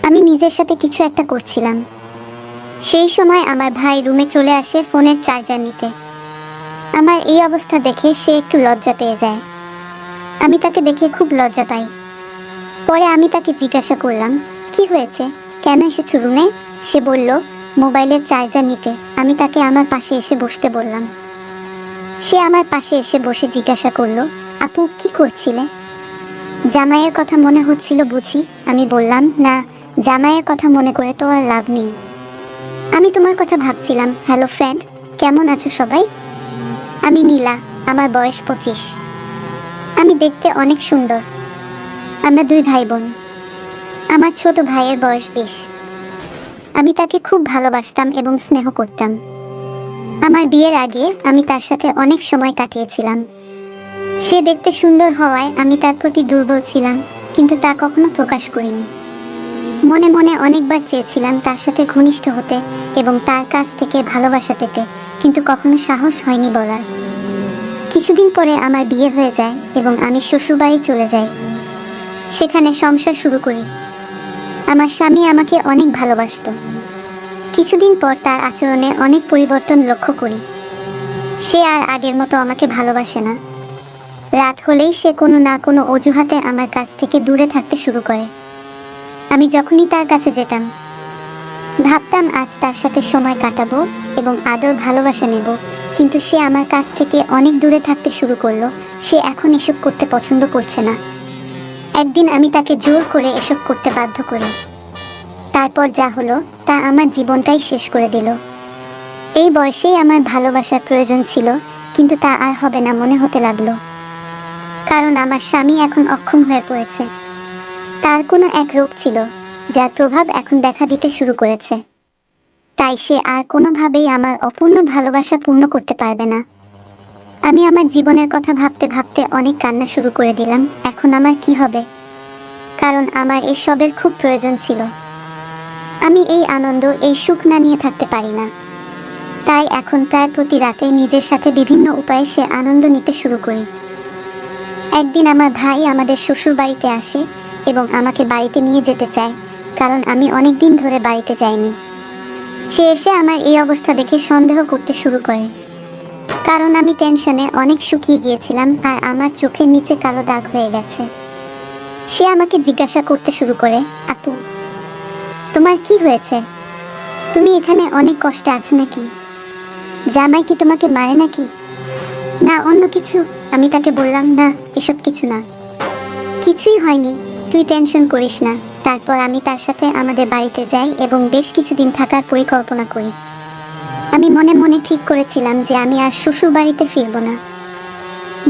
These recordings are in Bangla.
আমি নিজের সাথে কিছু একটা করছিলাম। সেই সময় আমার ভাই রুমে চলে আসে ফোনের চার্জার নিতে। আমার এই অবস্থা দেখে সে একটু লজ্জা পেয়ে যায়। আমি তাকে দেখে খুব লজ্জা পাই। পরে আমি তাকে জিজ্ঞাসা করলাম, কি হয়েছে, কেন এসেছো রুমে? সে বলল, মোবাইলের চার্জার নিতে। আমি তাকে আমার পাশে এসে বসতে বললাম। সে আমার পাশে এসে বসে জিজ্ঞাসা করলো, আপু কি করছিলে? জামাইয়ের কথা মনে হচ্ছিল বুঝি? আমি বললাম, না, জামাইয়ের কথা মনে করে তো আর লাভ নেই। আমি তোমার কথা ভাবছিলাম। হ্যালো ফ্রেন্ড, কেমন আছো সবাই? আমি নীলা, আমার বয়স 25। আমি দেখতে অনেক সুন্দর। আমরা 2 ভাই বোন। আমার ছোট ভাইয়ের বয়স 20। আমি তাকে খুব ভালোবাসতাম এবং স্নেহ করতাম। আমার বিয়ের আগে আমি তার সাথে অনেক সময় কাটিয়েছিলাম। সে দেখতে সুন্দর হওয়ায় আমি তার প্রতি দুর্বল ছিলাম, কিন্তু তা কখনো প্রকাশ করিনি। মনে মনে অনেকবার চেয়েছিলাম তার সাথে ঘনিষ্ঠ হতে এবং তার কাছ থেকে ভালোবাসা পেতে, কিন্তু কখনো সাহস হয়নি বলার। কিছুদিন পরে আমার বিয়ে হয়ে যায় এবং আমি শ্বশুরবাড়ি চলে যাই। সেখানে সংসার শুরু করি। আমার স্বামী আমাকে অনেক ভালোবাসতো। কিছুদিন পর তার আচরণে অনেক পরিবর্তন লক্ষ্য করি। সে আর আগের মতো আমাকে ভালোবাসে না। রাত হলেই সে কোনো না কোনো অজুহাতে আমার কাছ থেকে দূরে থাকতে শুরু করে। আমি যখনই তার কাছে যেতাম, ভাবতাম আজ তার সাথে সময় কাটাবো এবং আদর ভালোবাসা নেব, কিন্তু সে আমার কাছ থেকে অনেক দূরে থাকতে শুরু করলো। সে এখন এসব করতে পছন্দ করছে না। একদিন আমি তাকে জোর করে এসব করতে বাধ্য করি। তারপর যা হলো তা আমার জীবনটাই শেষ করে দিল। এই বয়সেই আমার ভালোবাসার প্রয়োজন ছিল, কিন্তু তা আর হবে না মনে হতে লাগলো। কারণ আমার স্বামী এখন অক্ষম হয়ে পড়েছে। তার কোনো এক রোগ ছিল, যার প্রভাব এখন দেখা দিতে শুরু করেছে। তাই সে আর কোনোভাবেই আমার অপূর্ণ ভালোবাসা পূর্ণ করতে পারবে না। আমি আমার জীবনের কথা ভাবতে ভাবতে অনেক কান্না শুরু করে দিলাম। এখন আমার কি হবে? কারণ আমার এসবের খুব প্রয়োজন ছিল। আমি এই আনন্দ, এই সুখ না নিয়ে থাকতে পারি না। তাই এখন প্রায় প্রতি রাতে নিজের সাথে বিভিন্ন উপায়ে সে আনন্দ নিতে শুরু করি। একদিন আমার ভাই আমাদের শ্বশুর বাড়িতে আসে এবং আমাকে বাড়িতে নিয়ে যেতে চায়, কারণ আমি অনেক দিন ধরে বাড়িতে যাইনি। সে এসে আমার এই অবস্থা দেখে সন্দেহ করতে শুরু করে, কারণ আমি টেনশনে অনেক শুকিয়ে গিয়েছিলাম আর আমার চোখের নিচে কালো দাগ হয়ে গেছে। সে আমাকে জিজ্ঞাসা করতে শুরু করে, আপু তোমার কি হয়েছে? তুমি এখানে অনেক কষ্টে আছো নাকি? জামাই কি তোমাকে মারে নাকি? না অন্য কিছু? আমি তাকে বললাম, না, এসব কিছু না, কিছুই হয়নি, তুই টেনশন করিস না। তারপর আমি তার সাথে আমাদের বাড়িতে যাই এবং বেশ কিছুদিন থাকার পরিকল্পনা করি। আমি মনে মনে ঠিক করেছিলাম যে আমি আর শ্বশুর বাড়িতে ফিরব না,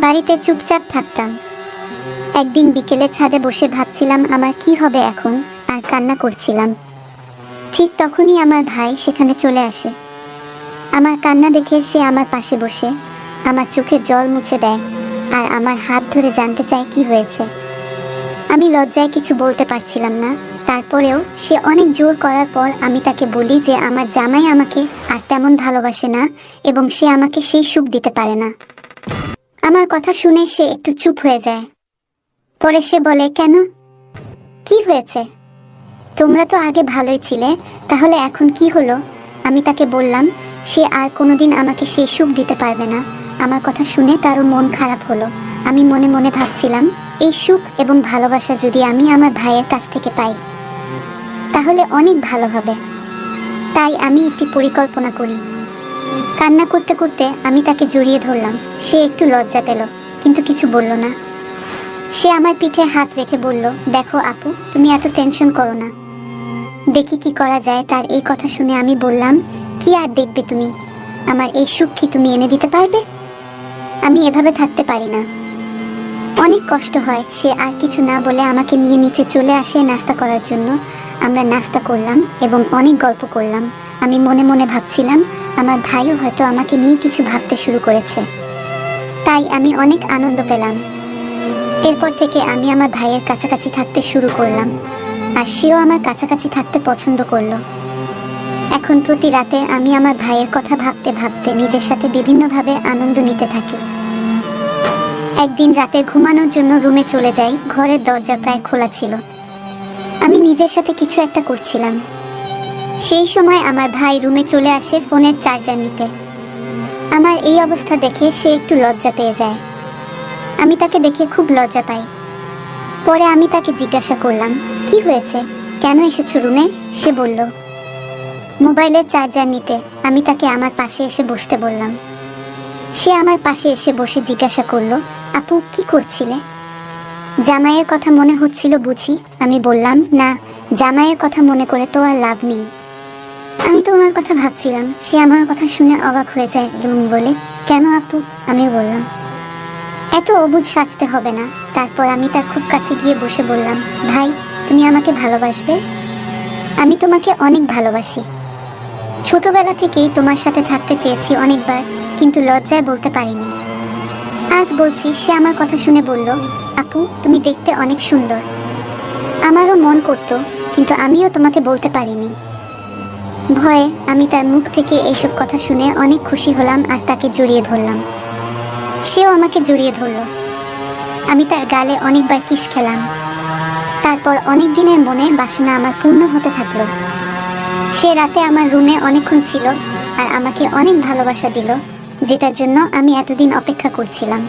বাড়িতে চুপচাপ থাকতাম। একদিন বিকেলে ছাদে বসে ভাবছিলাম আমার কি হবে এখন, আর কান্না করছিলাম। ঠিক তখনই আমার ভাই সেখানে চলে আসে। আমার কান্না দেখে সে আমার পাশে বসে আমার চোখের জল মুছে দেয় আর আমার হাত ধরে জানতে চায় কি হয়েছে। আমি লজ্জায় কিছু বলতে পারছিলাম না। তারপরেও সে অনেক জোর করার পর আমি তাকে বলি যে আমার জামাই আমাকে আর তেমন ভালোবাসে না এবং সে আমাকে সেই সুখ দিতে পারে না। আমার কথা শুনে সে একটু চুপ হয়ে যায়। পরে সে বলে, কেন, কি হয়েছে? তোমরা তো আগে ভালোই ছিলে, তাহলে এখন কি হলো? আমি তাকে বললাম সে আর কোনোদিন আমাকে সেই সুখ দিতে পারবে না। আমার কথা শুনে তারও মন খারাপ হলো। আমি মনে মনে ভাবছিলাম, এই সুখ এবং ভালোবাসা যদি আমি আমার ভাইয়ের কাছ থেকে পাই তাহলে অনেক ভালো হবে। তাই আমি একটি পরিকল্পনা করি। কান্না করতে করতে আমি তাকে জড়িয়ে ধরলাম। সে একটু লজ্জা পেল, কিন্তু কিছু বলল না। সে আমার পিঠে হাত রেখে বলল, দেখো আপু, তুমি এত টেনশন করো না, দেখি কি করা যায়। তার এই কথা শুনে আমি বললাম, কি আর দেখবে তুমি? আমার এই সুখ কি তুমি এনে দিতে পারবে? আমি এভাবে থাকতে পারি না, অনেক কষ্ট হয়। সে আর কিছু না বলে আমাকে নিয়ে নিচে চলে আসে নাস্তা করার জন্য। আমরা নাস্তা করলাম এবং অনেক গল্প করলাম। আমি মনে মনে ভাবছিলাম আমার ভাইও হয়তো আমাকে নিয়ে কিছু ভাবতে শুরু করেছে। তাই আমি অনেক আনন্দ পেলাম। এরপর থেকে আমি আমার ভাইয়ের কাছাকাছি থাকতে শুরু করলাম, আর সেও আমার কাছাকাছি থাকতে পছন্দ করলো। এখন প্রতি রাতে আমি আমার ভাইয়ের কথা ভাবতে ভাবতে নিজের সাথে বিভিন্নভাবে আনন্দ নিতে থাকি। একদিন রাতে ঘুমানোর জন্য রুমে চলে যাই। ঘরের দরজা প্রায় খোলা ছিল। আমি নিজের সাথে কিছু একটা করছিলাম। সেই সময় আমার ভাই রুমে চলে আসে ফোনের চার্জার নিতে। আমার এই অবস্থা দেখে সে একটু লজ্জা পেয়ে যায়। আমি তাকে দেখে খুব লজ্জা পাই। পরে আমি তাকে জিজ্ঞাসা করলাম, কি হয়েছে, কেন এসেছো রুমে? সে বলল, মোবাইলের চার্জার নিতে। আমি তাকে আমার পাশে এসে বসতে বললাম। সে আমার পাশে এসে বসে জিজ্ঞাসা করলো, আপু কি করছিলে? জামাইয়ের কথা মনে হচ্ছিল বুঝি? আমি বললাম, না, জামাইয়ের কথা মনে করে তো আর লাভ নেই। আমি তো ওনার কথা ভাবছিলাম। সে আমার কথা শুনে অবাক হয়ে যায় এবং বলে, কেন আপু? আমি বললাম, এত অবুঝ সাজতে হবে না। তারপর আমি তার খুব কাছে গিয়ে বসে বললাম, ভাই, তুমি আমাকে ভালোবাসবে? আমি তোমাকে অনেক ভালোবাসি। ছোটবেলা থেকেই তোমার সাথে থাকতে চেয়েছি অনেকবার, কিন্তু লজ্জায় বলতে পারিনি। আজ বলছি। সে আমার কথা শুনে বলল, আপু তুমি দেখতে অনেক সুন্দর। আমারও মন করতো, কিন্তু আমিও তোমাকে বলতে পারিনি। ভয়ে আমি তার মুখ থেকে এইসব কথা শুনে অনেক খুশি হলাম আর তাকে জড়িয়ে ধরলাম। সেও আমাকে জড়িয়ে ধরল। আমি তার গালে অনেকবার কিস খেলাম। তারপর অনেক দিনের মনে বাসনা আমার পূর্ণ হতে থাকলো। সে রাতে আমার রুমে অনেকক্ষণ ছিল আর আমাকে অনেক ভালোবাসা দিল, যেটার জন্য আমি এতদিন অপেক্ষা করছিলাম।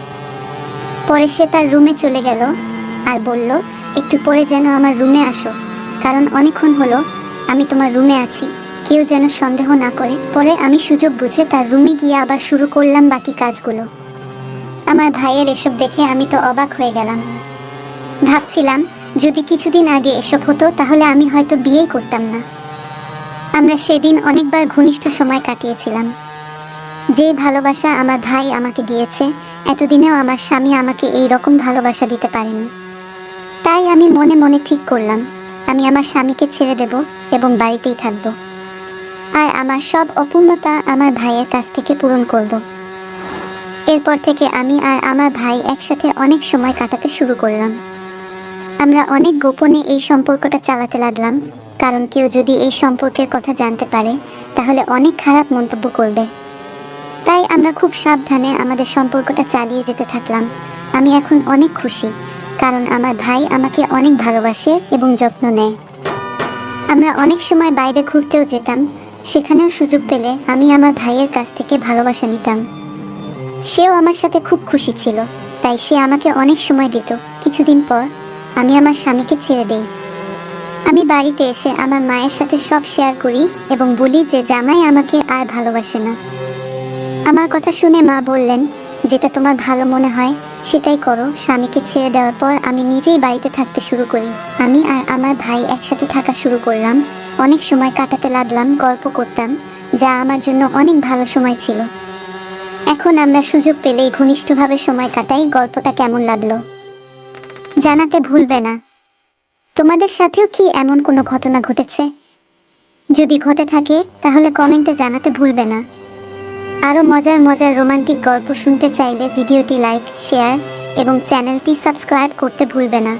পরে সে তার রুমে চলে গেল আর বলল, একটু পরে যেন আমার রুমে আসো, কারণ অনেকক্ষণ হলো আমি তোমার রুমে আছি, কেউ যেন সন্দেহ না করে। পরে আমি সুযোগ বুঝে তার রুমে গিয়ে আবার শুরু করলাম বাকি কাজগুলো। আমার ভাইয়ের এসব দেখে আমি তো অবাক হয়ে গেলাম। ভাবছিলাম, যদি কিছুদিন আগে এসব হতো তাহলে আমি হয়তো বিয়েই করতাম না। আমরা সেদিন অনেকবার ঘনিষ্ঠ সময় কাটিয়েছিলাম। যে ভালোবাসা আমার ভাই আমাকে দিয়েছে, এতদিনেও আমার স্বামী আমাকে এই রকম ভালোবাসা দিতে পারেনি। তাই আমি মনে মনে ঠিক করলাম, আমি আমার স্বামীকে ছেড়ে দেব এবং বাড়িতেই থাকব, আর আমার সব অপূর্ণতা আমার ভাইয়ের কাছ থেকে পূরণ করব। এরপর থেকে আমি আর আমার ভাই একসাথে অনেক সময় কাটাতে শুরু করলাম। আমরা অনেক গোপনে এই সম্পর্কটা চালাতে লাগলাম, কারণ কেউ যদি এই সম্পর্কের কথা জানতে পারে তাহলে অনেক খারাপ মন্তব্য করবে। তাই আমরা খুব সাবধানে আমাদের সম্পর্কটা চালিয়ে যেতে থাকলাম। আমি এখন অনেক খুশি, কারণ আমার ভাই আমাকে অনেক ভালোবাসে এবং যত্ন নেয়। আমরা অনেক সময় বাইরে ঘুরতেও যেতাম, সেখানেও সুযোগ পেলে আমি আমার ভাইয়ের কাছ থেকে ভালোবাসা নিতাম। সেও আমার সাথে খুব খুশি ছিল, তাই সে আমাকে অনেক সময় দিত। কিছুদিন পর আমি আমার স্বামীকে ছেড়ে দেই। আমি বাড়িতে এসে আমার মায়ের সাথে সব শেয়ার করি এবং বলি যে জামাই আমাকে আর ভালোবাসে না। আমার কথা শুনে মা বললেন, যেটা তোমার ভালো মনে হয় সেটাই করো। স্বামীকে ছেড়ে দেওয়ার পর আমি নিজেই বাড়িতে থাকতে শুরু করি। আমি আর আমার ভাই একসাথে থাকা শুরু করলাম। অনেক সময় কাটাতে লাগলাম, গল্প করতাম, যা আমার জন্য অনেক ভালো সময় ছিল। এখন আমরা সুযোগ পেলেই ঘনিষ্ঠভাবে সময় কাটাই। গল্পটা কেমন লাগলো জানাতে ভুলবে না। তোমাদের সাথেও কি এমন কোনো ঘটনা ঘটেছে? যদি ঘটে থাকে তাহলে কমেন্টে জানাতে ভুলবে না। আরও মজার মজার রোমান্টিক গল্প শুনতে চাইলে ভিডিওটি লাইক, শেয়ার এবং চ্যানেলটি সাবস্ক্রাইব করতে ভুলবে না।